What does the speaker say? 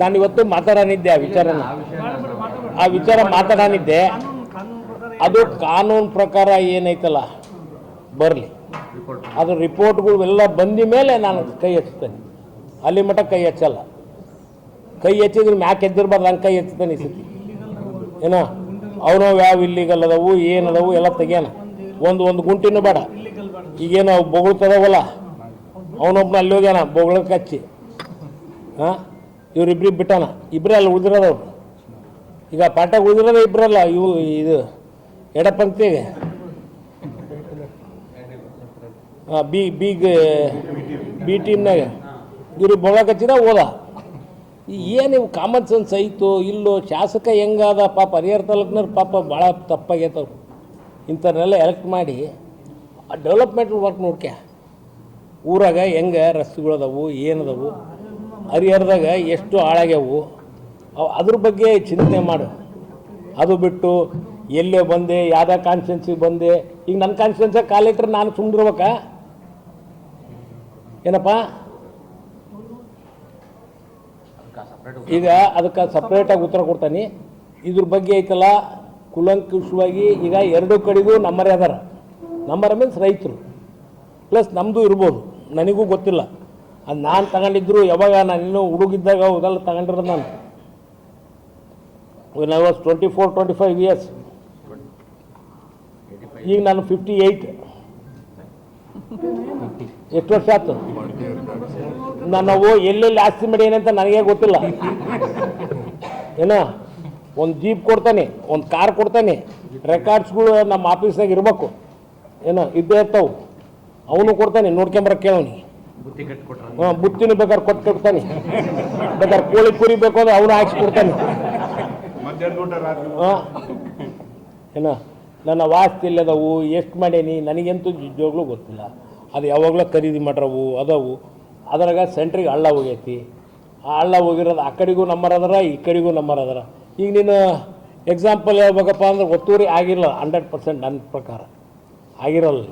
ನಾನು ಇವತ್ತು ಮಾತಾಡನಿದ್ದೆ ಆ ವಿಚಾರ ಮಾತಾಡನಿದ್ದೆ. ಅದು ಕಾನೂನು ಪ್ರಕಾರ ಏನೈತಲ್ಲ ಬರಲಿ, ಅದು ರಿಪೋರ್ಟ್ಗಳು ಎಲ್ಲ ಬಂದ ಮೇಲೆ ನಾನು ಕೈ ಹಚ್ತೇನೆ. ಅಲ್ಲಿ ಮಟ್ಟ ಕೈ ಹಚ್ಚಲ್ಲ. ಕೈ ಹಚ್ಚಿದ್ರೆ ಮ್ಯಾಕೆ ಎದ್ದಿರ್ಬಾರ್ದು, ಹಂಗೆ ಕೈ ಹಚ್ತೇನೆ ಈ ಸತಿ. ಏನೋ ಅವನು ಯಾವ ಇಲ್ಲಿಗಲ್ ಅದಾವು ಏನದಾವು ಎಲ್ಲ ತೆಗ್ಯಾನ. ಒಂದು ಗುಂಟಿನೂ ಬೇಡ. ಈಗೇನು ಬೊಗಳ್ತದವಲ್ಲ, ಅವನೊಬ್ಬನ ಅಲ್ಲಿ ಹೋಗ್ಯಾನ ಬೊಗಳಕ್ಕೆ ಹಚ್ಚಿ. ಹಾಂ, ಇವರಿಬ್ರಿಗೆ ಬಿಟ್ಟಾನ. ಇಬ್ಬರೇ ಅಲ್ಲಿ ಉಳಿದಿರೋದವ್ರು. ಈಗ ಪಾಠ ಉಳಿದಿರೋದೇ ಇಬ್ಬರಲ್ಲ. ಇದು ಎಡಪಂಕ್ತಿಗೆ ಬಿ ಟೀಮ್ನಾಗ ಇವ್ರಿಗೆ ಬೊಗಳಕ್ಕೆ ಹಚ್ಚಿದ ಹೋದ. ಏನು ಇವು ಕಾಮನ್ ಸೆನ್ಸ್ ಐತೋ ಇಲ್ಲೋ? ಶಾಸಕ ಹೆಂಗಾದ ಪಾಪ ಹರಿಹರ ತಾಲೂಕಿನವ್ರು ಪಾಪ ಭಾಳ ತಪ್ಪಾಗೈತವ್ರು. ಇಂಥವ್ರನ್ನೆಲ್ಲ ಎಲೆಕ್ಟ್ ಮಾಡಿ ಡೆವಲಪ್ಮೆಂಟ್ ವರ್ಕ್ ನೋಡ್ಕ್ಯ. ಊರಾಗ ಹೆಂಗೆ ರಸ್ತೆಗಳದವು ಏನದವು, ಹರಿಹರದಾಗ ಎಷ್ಟು ಹಾಳಾಗ್ಯವು, ಅದ್ರ ಬಗ್ಗೆ ಚಿಂತನೆ ಮಾಡು. ಅದು ಬಿಟ್ಟು ಎಲ್ಲೇ ಬಂದೆ, ಯಾವುದೇ ಕಾನ್ಸ್ಟಿಟ್ಯೂನ್ಸಿಗೆ ಬಂದೆ. ಈಗ ನನ್ನ ಕಾನ್ಸ್ಟಿಟ್ಯೂನ್ಸಿಗೆ ಕಾಲಿಟ್ರೆ ನಾನು ಸುಮ್ಮನಿರ್ಬೇಕಾ ಏನಪ್ಪ? ಈಗ ಅದಕ್ಕೆ ಸಪ್ರೇಟಾಗಿ ಉತ್ತರ ಕೊಡ್ತಾನೆ. ಇದ್ರ ಬಗ್ಗೆ ಐತಲ್ಲ ಕುಲಂಕುಷವಾಗಿ. ಈಗ ಎರಡೂ ಕಡೆಗೂ ನಮ್ಮರೇ ಅದಾರ. ನಮ್ಮರ ಮೀನ್ಸ್ ರೈತರು ಪ್ಲಸ್ ನಮ್ಮದು ಇರ್ಬೋದು, ನನಗೂ ಗೊತ್ತಿಲ್ಲ. ಅದು ನಾನು ತಗೊಂಡಿದ್ರು ಯಾವಾಗ ನಾನು ಇನ್ನೂ ಹುಡುಗಿದ್ದಾಗ ಅದೆಲ್ಲ ತಗೊಂಡಿರೋದು ನಾನು. I was 24-25 years. ಈಗ ನಾನು 58. ಎಷ್ಟು ವರ್ಷ ಆಯ್ತು? ನಾವು ಎಲ್ಲೆಲ್ಲಿ ಆಸ್ತಿ ಮಾಡೀನಿ ಅಂತ ನನಗೇ ಗೊತ್ತಿಲ್ಲ. ಏನೋ ಒಂದು ಜೀಪ್ ಕೊಡ್ತಾನೆ, ಒಂದು ಕಾರ್ ಕೊಡ್ತಾನೆ. ರೆಕಾರ್ಡ್ಸ್ಗಳು ನಮ್ಮ ಆಫೀಸ್ನಾಗ ಇರಬೇಕು. ಏನೋ ಇದ್ದೇ ಇರ್ತಾವೆ. ಅವನು ಕೊಡ್ತಾನೆ, ನೋಡ್ಕೊಂಬರಕ್ಕೆ ಕೇಳೋನಿ. ಹಾಂ, ಬುತ್ತಿನೂ ಬೇಕಾದ್ರೆ ಕೊಡ್ತಾನೆ. ಬೇಕಾದ್ರೆ ಕೋಳಿ ಕುರಿ ಬೇಕು ಅಂದ್ರೆ ಅವನು ಹಾಕ್ಸ್ಕೊಡ್ತಾನೆ. ಹಾಂ, ಏನೋ ನನ್ನ ವಾಸ್ತಿ ಇಲ್ಲದವು ಎಷ್ಟು ಮಾಡೀನಿ ನನಗಂತೂ ನಿಜವಾಗ್ಲೂ ಗೊತ್ತಿಲ್ಲ. ಅದು ಯಾವಾಗಲೂ ಖರೀದಿ ಮಾಡ್ರವು ಅದವು. ಅದ್ರಾಗ ಸೆಂಟ್ರಿಗೆ ಹಳ್ಳ ಹೋಗೈತಿ. ಆ ಹಳ್ಳ ಹೋಗಿರೋದು ಆ ಕಡೆಗೂ ನಂಬರ್ ಅದರ, ಈ ಕಡೆಗೂ ನಂಬರ್ ಅದರ. ಈಗ ನೀನು ಎಕ್ಸಾಂಪಲ್ ಹೇಳ್ಬೇಕಪ್ಪ ಅಂದ್ರೆ ಒತ್ತುವರಿ ಆಗಿಲ್ಲ 100% ನನ್ನ ಪ್ರಕಾರ ಆಗಿರಲ್ಲ.